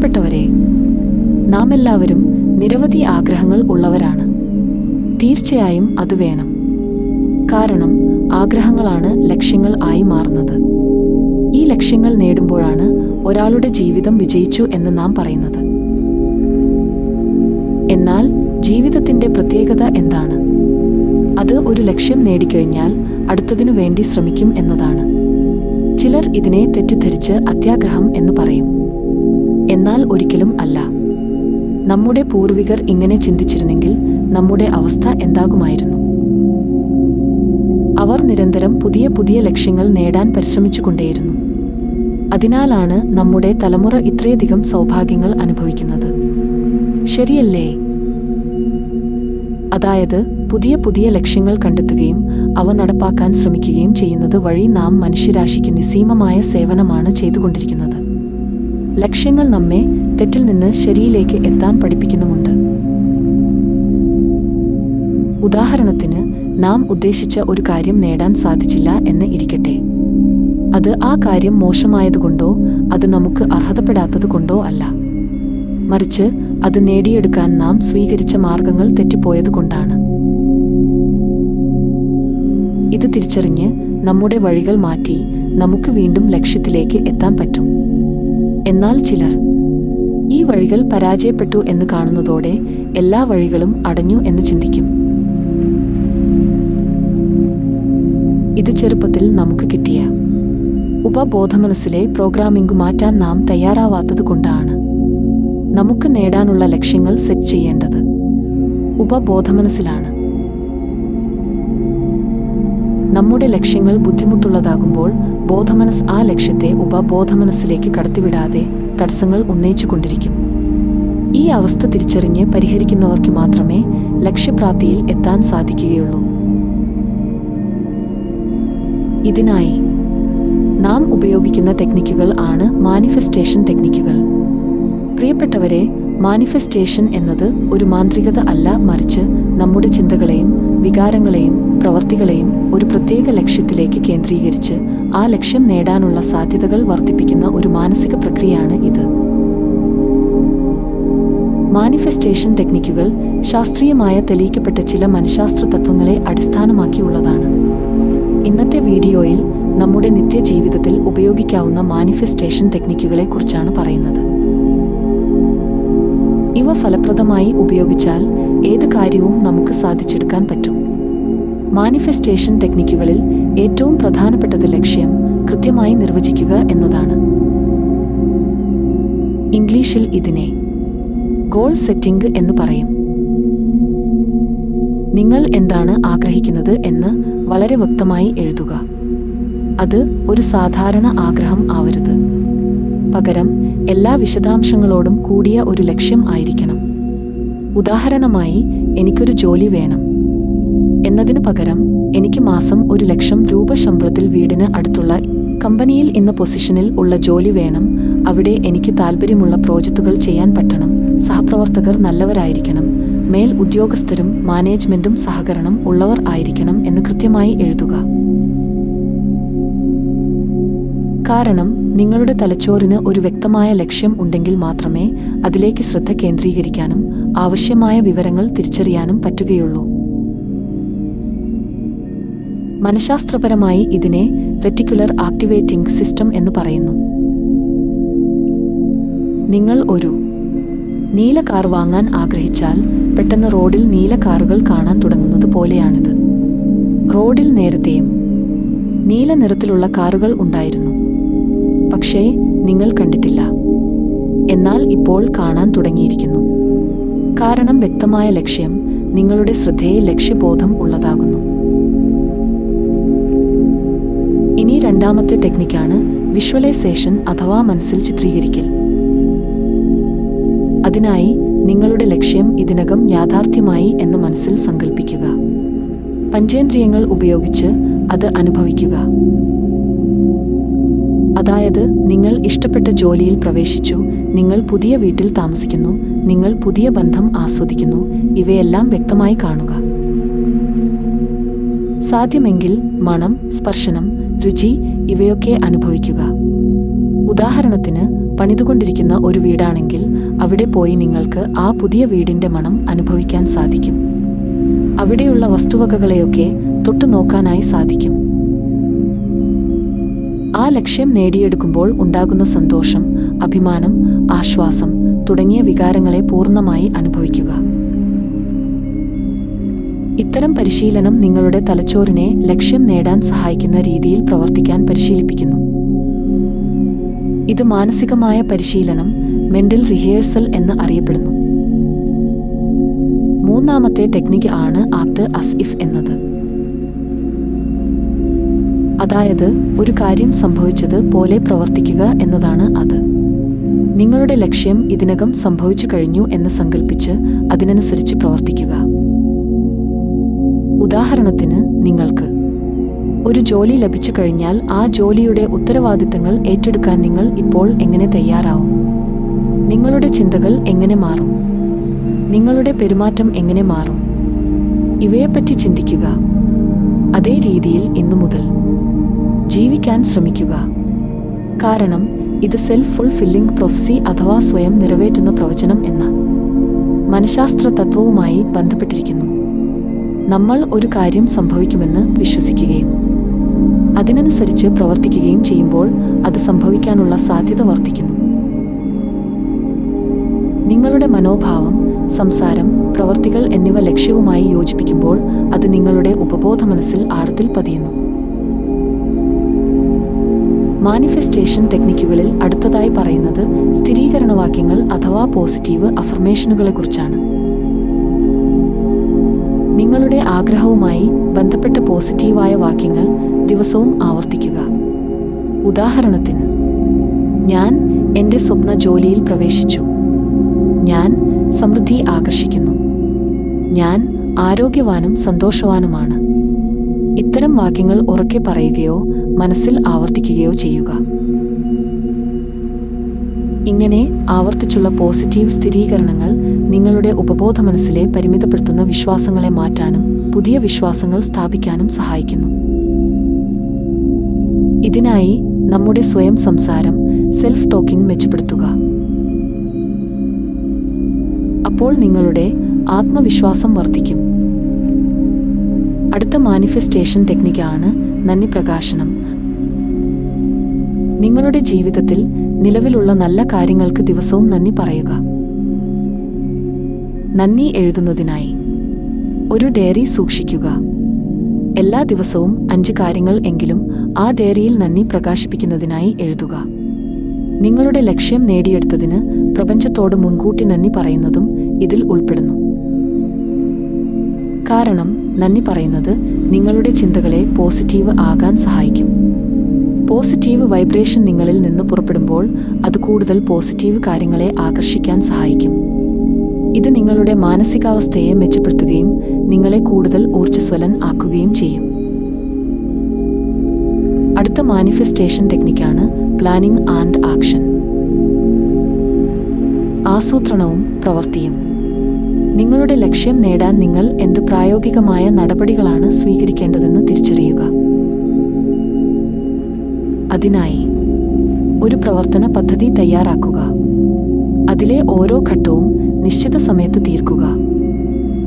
പ്രിയപ്പെട്ടവരെ, നാം എല്ലാവരും നിരവധി ആഗ്രഹങ്ങൾ ഉള്ളവരാണ്. തീർച്ചയായും അത് വേണം. കാരണം ആഗ്രഹങ്ങളാണ് ലക്ഷ്യങ്ങൾ ആയി മാറുന്നത്. ഈ ലക്ഷ്യങ്ങൾ നേടുമ്പോഴാണ് ഒരാളുടെ ജീവിതം വിജയിച്ചു എന്ന് നാം പറയുന്നത്. എന്നാൽ ജീവിതത്തിന്റെ പ്രത്യേകത എന്താണ്? അത് ഒരു ലക്ഷ്യം നേടിക്കഴിഞ്ഞാൽ അടുത്തതിനു വേണ്ടി ശ്രമിക്കും എന്നതാണ്. ചിലർ ഇതിനെ തെറ്റിദ്ധരിച്ച് അത്യാഗ്രഹം എന്ന് പറയും. എന്നാൽ ഒരിക്കലും അല്ല. നമ്മുടെ പൂർവികർ ഇങ്ങനെ ചിന്തിച്ചിരുന്നെങ്കിൽ നമ്മുടെ അവസ്ഥ എന്താകുമായിരുന്നു? അവർ നിരന്തരം പുതിയ പുതിയ ലക്ഷ്യങ്ങൾ നേടാൻ പരിശ്രമിച്ചുകൊണ്ടേയിരുന്നു. അതിനാലാണ് നമ്മുടെ തലമുറ ഇത്രയധികം സൗഭാഗ്യങ്ങൾ അനുഭവിക്കുന്നത്. ശരിയല്ലേ? അതായത് പുതിയ പുതിയ ലക്ഷ്യങ്ങൾ കണ്ടെത്തുകയും അവ നടപ്പാക്കാൻ ശ്രമിക്കുകയും ചെയ്യുന്നത് വഴി നാം മനുഷ്യരാശിക്ക് നിസ്സീമമായ സേവനമാണ് ചെയ്തുകൊണ്ടിരിക്കുന്നത്. ലക്ഷ്യങ്ങൾ നമ്മെ തെറ്റിൽ നിന്ന് ശരിയിലേക്ക് എത്താൻ പഠിപ്പിക്കുന്നുമുണ്ട്. ഉദാഹരണത്തിന്, നാം ഉദ്ദേശിച്ച ഒരു കാര്യം നേടാൻ സാധിച്ചില്ല എന്ന് ഇരിക്കട്ടെ. അത് ആ കാര്യം മോശമായതുകൊണ്ടോ അത് നമുക്ക് അർഹതപ്പെടാത്തതുകൊണ്ടോ അല്ല. മറിച്ച് അത് നേടിയെടുക്കാൻ നാം സ്വീകരിച്ച മാർഗങ്ങൾ തെറ്റിപ്പോയതുകൊണ്ടാണ്. ഇത് തിരിച്ചറിഞ്ഞ് നമ്മുടെ വഴികൾ മാറ്റി നമുക്ക് വീണ്ടും ലക്ഷ്യത്തിലേക്ക് എത്താൻ പറ്റും. എന്നാൽ ചിലർ ഈ വഴികൾ പരാജയപ്പെട്ടു എന്ന് കാണുന്നതോടെ എല്ലാ വഴികളും അടഞ്ഞു എന്ന് ചിന്തിക്കും. ഇത് ചെറുപ്പത്തിൽ നമുക്ക് കിട്ടിയ ഉപബോധമനസ്സിലെ പ്രോഗ്രാമിംഗ് മാറ്റാൻ നാം തയ്യാറാവാത്തത് കൊണ്ടാണ്. നമുക്ക് നേടാനുള്ള ലക്ഷ്യങ്ങൾ സെറ്റ് ചെയ്യേണ്ടത് ഉപബോധമനസ്സിലാണ്. നമ്മുടെ ലക്ഷ്യങ്ങൾ ബുദ്ധിമുട്ടുള്ളതാകുമ്പോൾ ബോധമനസ് ആ ലക്ഷ്യത്തെ ഉപബോധമനസ്സിലേക്ക് കടത്തിവിടാതെ തടസ്സങ്ങൾ ഉന്നയിച്ചുകൊണ്ടിരിക്കും. ഈ അവസ്ഥ തിരിച്ചറിഞ്ഞ് പരിഹരിക്കുന്നവർക്ക് മാത്രമേ ലക്ഷ്യപ്രാപ്തിയിൽ എത്താൻ സാധിക്കുകയുള്ളൂ. ഇതിനായി നാം ഉപയോഗിക്കുന്ന ടെക്നിക്കുകൾ ആണ് മാനിഫെസ്റ്റേഷൻ ടെക്നിക്കുകൾ. പ്രിയപ്പെട്ടവരെ, മാനിഫെസ്റ്റേഷൻ എന്നത് ഒരു മാന്ത്രികത അല്ല, മറിച്ച് നമ്മുടെ ചിന്തകളെയും വികാരങ്ങളെയും പ്രവർത്തികളെയും ഒരു പ്രത്യേക ലക്ഷ്യത്തിലേക്ക് കേന്ദ്രീകരിച്ച് ആ ലക്ഷ്യം നേടാനുള്ള സാധ്യതകൾ വർദ്ധിപ്പിക്കുന്ന ഒരു മാനസിക പ്രക്രിയയാണ് ഇത്. മാനിഫെസ്റ്റേഷൻ ടെക്നിക്കുകൾ ശാസ്ത്രീയമായ തെളിയിക്കപ്പെട്ട ചില മനഃശാസ്ത്ര തത്വങ്ങളെ അടിസ്ഥാനമാക്കിയുള്ളതാണ്. ഇന്നത്തെ വീഡിയോയിൽ നമ്മുടെ നിത്യജീവിതത്തിൽ ഉപയോഗിക്കാവുന്ന മാനിഫെസ്റ്റേഷൻ ടെക്നിക്കുകളെ കുറിച്ചാണ് പറയുന്നത്. ഇവ ഫലപ്രദമായി ഉപയോഗിച്ചാൽ ഏത് കാര്യവും നമുക്ക് സാധിച്ചെടുക്കാൻ പറ്റും. മാനിഫെസ്റ്റേഷൻ ടെക്നിക്കുകളിൽ ഏറ്റവും പ്രധാനപ്പെട്ടത് ലക്ഷ്യം കൃത്യമായി നിർവചിക്കുക എന്നതാണ്. ഇംഗ്ലീഷിൽ ഇതിനെ ഗോൾ സെറ്റിംഗ് എന്ന് പറയും. നിങ്ങൾ എന്താണ് ആഗ്രഹിക്കുന്നത് എന്ന് വളരെ വ്യക്തമായി എഴുതുക. അത് ഒരു സാധാരണ ആഗ്രഹം ആവരുത്. പകരം എല്ലാ വിശദാംശങ്ങളോടും കൂടിയ ഒരു ലക്ഷ്യം ആയിരിക്കണം. ഉദാഹരണമായി, എനിക്കൊരു ജോലി വേണം എന്നതിന് പകരം എനിക്ക് മാസം 1,00,000 രൂപ ശമ്പളത്തിൽ വീടിന് അടുത്തുള്ള കമ്പനിയിൽ ഇന്ന പൊസിഷനിൽ ഉള്ള ജോലി വേണം, അവിടെ എനിക്ക് താൽപ്പര്യമുള്ള പ്രോജക്റ്റുകൾ ചെയ്യാൻ പറ്റണം, സഹപ്രവർത്തകർ നല്ലവരായിരിക്കണം, മേൽ ഉദ്യോഗസ്ഥരും മാനേജ്മെന്റും സഹകരണം ഉള്ളവർ ആയിരിക്കണം എന്ന് കൃത്യമായി എഴുതുക. കാരണം നിങ്ങളുടെ തലച്ചോറിന് ഒരു വ്യക്തമായ ലക്ഷ്യം ഉണ്ടെങ്കിൽ മാത്രമേ അതിലേക്ക് ശ്രദ്ധ കേന്ദ്രീകരിക്കാനും ആവശ്യമായ വിവരങ്ങൾ തിരിച്ചറിയാനും പറ്റുകയുള്ളൂ. മനഃശാസ്ത്രപരമായി ഇതിനെ റെറ്റിക്കുലർ ആക്ടിവേറ്റിംഗ് സിസ്റ്റം എന്ന് പറയുന്നു. നിങ്ങൾ ഒരു നീല കാർ വാങ്ങാൻ ആഗ്രഹിച്ചാൽ പെട്ടെന്ന് റോഡിൽ നീല കാറുകൾ കാണാൻ തുടങ്ങുന്നത് പോലെയാണിത്. റോഡിൽ നേരത്തെയും നീല നിറത്തിലുള്ള കാറുകൾ ഉണ്ടായിരുന്നു, പക്ഷേ നിങ്ങൾ കണ്ടിട്ടില്ല. എന്നാൽ ഇപ്പോൾ കാണാൻ തുടങ്ങിയിരിക്കുന്നു. കാരണം വ്യക്തമായ ലക്ഷ്യം നിങ്ങളുടെ ശ്രദ്ധയെ ലക്ഷ്യബോധം ഉള്ളതാകുന്നു. ഇനി രണ്ടാമത്തെ ടെക്നിക്കാണ് വിഷ്വലൈസേഷൻ അഥവാ മനസ്സിൽ ചിത്രീകരിക്കൽ. അതിനായി നിങ്ങളുടെ ലക്ഷ്യം ഇതിനകം യാഥാർത്ഥ്യമായി എന്ന് മനസ്സിൽ സങ്കല്പിക്കുക. പഞ്ചേന്ദ്രിയങ്ങൾ ഉപയോഗിച്ച് അത് അനുഭവിക്കുക. അതായത്, നിങ്ങൾ ഇഷ്ടപ്പെട്ട ജോലിയിൽ പ്രവേശിച്ചു, നിങ്ങൾ പുതിയ വീട്ടിൽ താമസിക്കുന്നു, നിങ്ങൾ പുതിയ ബന്ധം ആസ്വദിക്കുന്നു, ഇവയെല്ലാം വ്യക്തമായി കാണുക. സാധ്യമെങ്കിൽ മണം, സ്പർശനം, രുചി ഇവയൊക്കെ അനുഭവിക്കുക. ഉദാഹരണത്തിന്, പണിതുകൊണ്ടിരിക്കുന്ന ഒരു വീടാണെങ്കിൽ അവിടെ പോയി നിങ്ങൾക്ക് ആ പുതിയ വീടിന്റെ മണം അനുഭവിക്കാൻ സാധിക്കും. അവിടെയുള്ള വസ്തുവകകളെയൊക്കെ തൊട്ടു നോക്കാനായി സാധിക്കും. ആ ലക്ഷ്യം നേടിയെടുക്കുമ്പോൾ ഉണ്ടാകുന്ന സന്തോഷം, അഭിമാനം, ആശ്വാസം തുടങ്ങിയ വികാരങ്ങളെ പൂർണ്ണമായി അനുഭവിക്കുക. ഇത്തരം പരിശീലനം നിങ്ങളുടെ തലച്ചോറിനെ ലക്ഷ്യം നേടാൻ സഹായിക്കുന്ന രീതിയിൽ പ്രവർത്തിക്കാൻ പരിശീലിപ്പിക്കുന്നു. ഇത് മാനസികമായ പരിശീലനം, മെന്റൽ റിഹേഴ്സൽ എന്ന് അറിയപ്പെടുന്നു. മൂന്നാമത്തെ ടെക്നിക്ക് ആണ് ആക്ട് ആസ് ഇഫ് എന്നത്. അതായത് ഒരു കാര്യം സംഭവിച്ചത് പോലെ പ്രവർത്തിക്കുക എന്നതാണ് അത്. നിങ്ങളുടെ ലക്ഷ്യം ഇതിനകം സംഭവിച്ചു കഴിഞ്ഞു എന്ന് സങ്കല്പിച്ച് അതിനനുസരിച്ച് പ്രവർത്തിക്കുക. ഉദാഹരണത്തിന്, നിങ്ങൾക്ക് ഒരു ജോലി ലഭിച്ചു കഴിഞ്ഞാൽ ആ ജോലിയുടെ ഉത്തരവാദിത്തങ്ങൾ ഏറ്റെടുക്കാൻ നിങ്ങൾ ഇപ്പോൾ എങ്ങനെ തയ്യാറാവും? നിങ്ങളുടെ ചിന്തകൾ എങ്ങനെ മാറും? നിങ്ങളുടെ പെരുമാറ്റം എങ്ങനെ മാറും? ഇവയെപ്പറ്റി ചിന്തിക്കുക. അതേ രീതിയിൽ ഇന്നു മുതൽ ജീവിക്കാൻ ശ്രമിക്കുക. കാരണം ഇത് സെൽഫ് ഫുൾഫില്ലിംഗ് പ്രൊഫസി അഥവാ സ്വയം നിറവേറ്റുന്ന പ്രവചനം എന്ന മനഃശാസ്ത്ര തത്വവുമായി ബന്ധപ്പെട്ടിരിക്കുന്നു. നമ്മൾ ഒരു കാര്യം സംഭവിക്കുമെന്ന് വിശ്വസിക്കുകയും അതിനനുസരിച്ച് പ്രവർത്തിക്കുകയും ചെയ്യുമ്പോൾ അത് സംഭവിക്കാനുള്ള സാധ്യത വർദ്ധിക്കുന്നു. നിങ്ങളുടെ മനോഭാവം, സംസാരം, പ്രവൃത്തികൾ എന്നിവ ലക്ഷ്യവുമായി യോജിപ്പിക്കുമ്പോൾ അത് നിങ്ങളുടെ ഉപബോധ മനസ്സിൽ ആഴത്തിൽ പതിയുന്നു. മാനിഫെസ്റ്റേഷൻ ടെക്നിക്കുകളിൽ അടുത്തതായി പറയുന്നത് സ്ഥിരീകരണവാക്യങ്ങൾ അഥവാ പോസിറ്റീവ് അഫർമേഷനുകളെക്കുറിച്ചാണ്. നിങ്ങളുടെ ആഗ്രഹവുമായി ബന്ധപ്പെട്ട പോസിറ്റീവായ വാക്യങ്ങൾ ദിവസവും ആവർത്തിക്കുക. ഉദാഹരണത്തിന്, ഞാൻ എൻ്റെ സ്വപ്ന ജോലിയിൽ പ്രവേശിച്ചു. ഞാൻ സമൃദ്ധി ആകർഷിക്കുന്നു. ഞാൻ ആരോഗ്യവാനും സന്തോഷവാനുമാണ്. ഇത്തരം വാക്യങ്ങൾ ഉറക്കെ പറയുകയോ മനസ്സിൽ ആവർത്തിക്കുകയോ ചെയ്യുക. ഇങ്ങനെ ആവർത്തിച്ചുള്ള പോസിറ്റീവ് സ്ഥിരീകരണങ്ങൾ നിങ്ങളുടെ ഉപബോധ മനസ്സിലെ പരിമിതപ്പെടുത്തുന്ന വിശ്വാസങ്ങളെ മാറ്റാനും പുതിയ വിശ്വാസങ്ങൾ സ്ഥാപിക്കാനും സഹായിക്കുന്നു. ഇതിനായി നമ്മുടെ സ്വയം സംസാരം, സെൽഫ് ടോക്കിംഗ് മെച്ചപ്പെടുത്തുക. അപ്പോൾ നിങ്ങളുടെ ആത്മവിശ്വാസം വർദ്ധിക്കും. അടുത്ത മാനിഫെസ്റ്റേഷൻ ടെക്നിക്കാണ് നന്ദി പ്രകാശനം. നിങ്ങളുടെ ജീവിതത്തിൽ നിലവിലുള്ള നല്ല കാര്യങ്ങൾക്ക് ദിവസവും നന്ദി പറയുക. നന്ദി എഴുതുന്നതിനായി ഒരു ഡയറി സൂക്ഷിക്കുക. എല്ലാ ദിവസവും 5 കാര്യങ്ങൾ എങ്കിലും ആ ഡയറിയിൽ നന്ദി പ്രകാശിപ്പിക്കുന്നതിനായി എഴുതുക. നിങ്ങളുടെ ലക്ഷ്യം നേടിയെടുത്തതിന് പ്രപഞ്ചത്തോട് മുൻകൂട്ടി നന്ദി പറയുന്നതും ഇതിൽ ഉൾപ്പെടുന്നു. കാരണം നന്ദി പറയുന്നത് നിങ്ങളുടെ ചിന്തകളെ പോസിറ്റീവ് ആകാൻ സഹായിക്കും. പോസിറ്റീവ് വൈബ്രേഷൻ നിങ്ങളിൽ നിന്ന് പുറപ്പെടുമ്പോൾ അത് കൂടുതൽ പോസിറ്റീവ് കാര്യങ്ങളെ ആകർഷിക്കാൻ സഹായിക്കും. ഇത് നിങ്ങളുടെ മാനസികാവസ്ഥയെ മെച്ചപ്പെടുത്തുകയും നിങ്ങളെ കൂടുതൽ ഊർജ്ജസ്വലൻ ആക്കുകയും ചെയ്യും. അടുത്ത മാനിഫെസ്റ്റേഷൻ ടെക്നിക്കാണ് പ്ലാനിംഗ് ആൻഡ് ആക്ഷൻ. ആസൂത്രണവും പ്രവൃത്തിയും. നിങ്ങളുടെ ലക്ഷ്യം നേടാൻ നിങ്ങൾ എന്ത് പ്രായോഗികമായ നടപടികളാണ് സ്വീകരിക്കേണ്ടതെന്ന് തിരിച്ചറിയുക. അതിനായി ഒരു പ്രവർത്തന പദ്ധതി തയ്യാറാക്കുക. അതിലെ ഓരോ ഘട്ടവും നിശ്ചിത സമയത്ത് തീർക്കുക.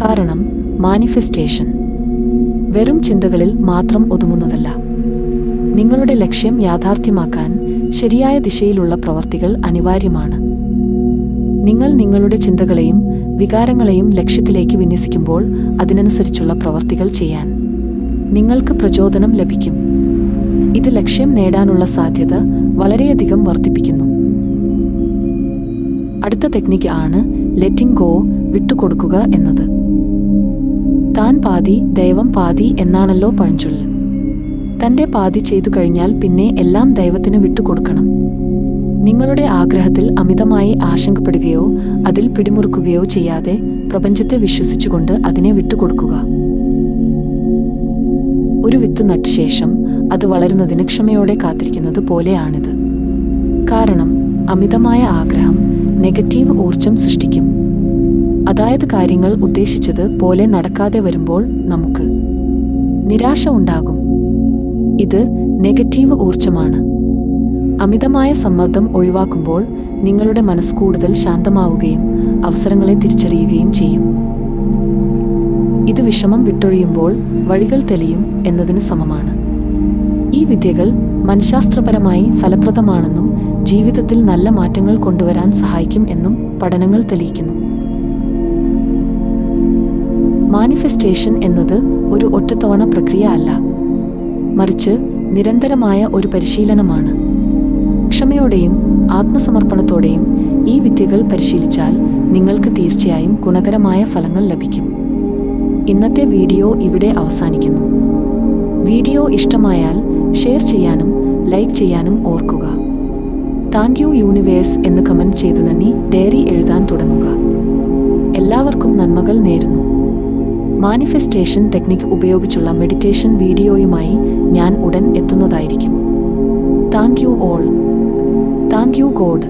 കാരണം മാനിഫെസ്റ്റേഷൻ വെറും ചിന്തകളിൽ മാത്രം ഒതുങ്ങുന്നതല്ല. നിങ്ങളുടെ ലക്ഷ്യം യാഥാർത്ഥ്യമാക്കാൻ ശരിയായ ദിശയിലുള്ള പ്രവർത്തികൾ അനിവാര്യമാണ്. നിങ്ങൾ നിങ്ങളുടെ ചിന്തകളെയും വികാരങ്ങളെയും ലക്ഷ്യത്തിലേക്ക് വിന്യസിക്കുമ്പോൾ അതിനനുസരിച്ചുള്ള പ്രവർത്തികൾ ചെയ്യാൻ നിങ്ങൾക്ക് പ്രചോദനം ലഭിക്കും. ഇത് ലക്ഷ്യം നേടാനുള്ള സാധ്യത വളരെയധികം വർദ്ധിപ്പിക്കുന്നു. അടുത്ത ടെക്നിക്ക് ആണ് ലെറ്റിംഗ് ഗോ, വിട്ടുകൊടുക്കുക എന്നത്. താൻ പാതി ദൈവം പാതി എന്നാണല്ലോ പഴഞ്ചൊല്ല്. തൻ്റെ പാതി ചെയ്തു കഴിഞ്ഞാൽ പിന്നെ എല്ലാം ദൈവത്തിന് വിട്ടുകൊടുക്കണം. നിങ്ങളുടെ ആഗ്രഹത്തിൽ അമിതമായി ആശങ്കപ്പെടുകയോ അതിൽ പിടിമുറുക്കുകയോ ചെയ്യാതെ പ്രപഞ്ചത്തെ വിശ്വസിച്ചുകൊണ്ട് അതിനെ വിട്ടുകൊടുക്കുക. ഒരു വിത്ത് നട്ട ശേഷം അത് വളരുന്നതിന് ക്ഷമയോടെ കാത്തിരിക്കുന്നത് പോലെയാണിത്. കാരണം അമിതമായ ആഗ്രഹം നെഗറ്റീവ് ഊർജം സൃഷ്ടിക്കും. അതായത് കാര്യങ്ങൾ ഉദ്ദേശിച്ചത് പോലെ നടക്കാതെ വരുമ്പോൾ നമുക്ക് നിരാശ ഉണ്ടാകും. ഇത് നെഗറ്റീവ് ഊർജമാണ്. അമിതമായ സമ്മർദ്ദം ഒഴിവാക്കുമ്പോൾ നിങ്ങളുടെ മനസ്സ് കൂടുതൽ ശാന്തമാവുകയും അവസരങ്ങളെ തിരിച്ചറിയുകയും ചെയ്യും. ഇത് വിഷമം വിട്ടൊഴിയുമ്പോൾ വഴികൾ തെളിയും എന്നതിന് സമമാണ്. ഈ വിദ്യകൾ മനഃശാസ്ത്രപരമായി ഫലപ്രദമാണെന്നും ജീവിതത്തിൽ നല്ല മാറ്റങ്ങൾ കൊണ്ടുവരാൻ സഹായിക്കും എന്നും പഠനങ്ങൾ തെളിയിക്കുന്നു. മാനിഫെസ്റ്റേഷൻ എന്നത് ഒരു ഒറ്റത്തവണ പ്രക്രിയ അല്ല, മറിച്ച് നിരന്തരമായ ഒരു പരിശീലനമാണ്. ക്ഷമയോടെയും ആത്മസമർപ്പണത്തോടെയും ഈ വിദ്യകൾ പരിശീലിച്ചാൽ നിങ്ങൾക്ക് തീർച്ചയായും ഗുണകരമായ ഫലങ്ങൾ ലഭിക്കും. ഇന്നത്തെ വീഡിയോ ഇവിടെ അവസാനിക്കുന്നു. വീഡിയോ ഇഷ്ടമായാൽ ഷെയർ ചെയ്യാനും ലൈക്ക് ചെയ്യാനും ഓർക്കുക. താങ്ക് യു യൂണിവേഴ്സ് എന്ന് കമന്റ് ചെയ്തു നന്ദി ഡയറി എഴുതാൻ തുടങ്ങുക. എല്ലാവർക്കും നന്മകൾ നേരുന്നു. മാനിഫെസ്റ്റേഷൻ ടെക്നിക് ഉപയോഗിച്ചുള്ള മെഡിറ്റേഷൻ വീഡിയോയുമായി ഞാൻ ഉടൻ എത്തുന്നതായിരിക്കും. Thank you all. Thank you God.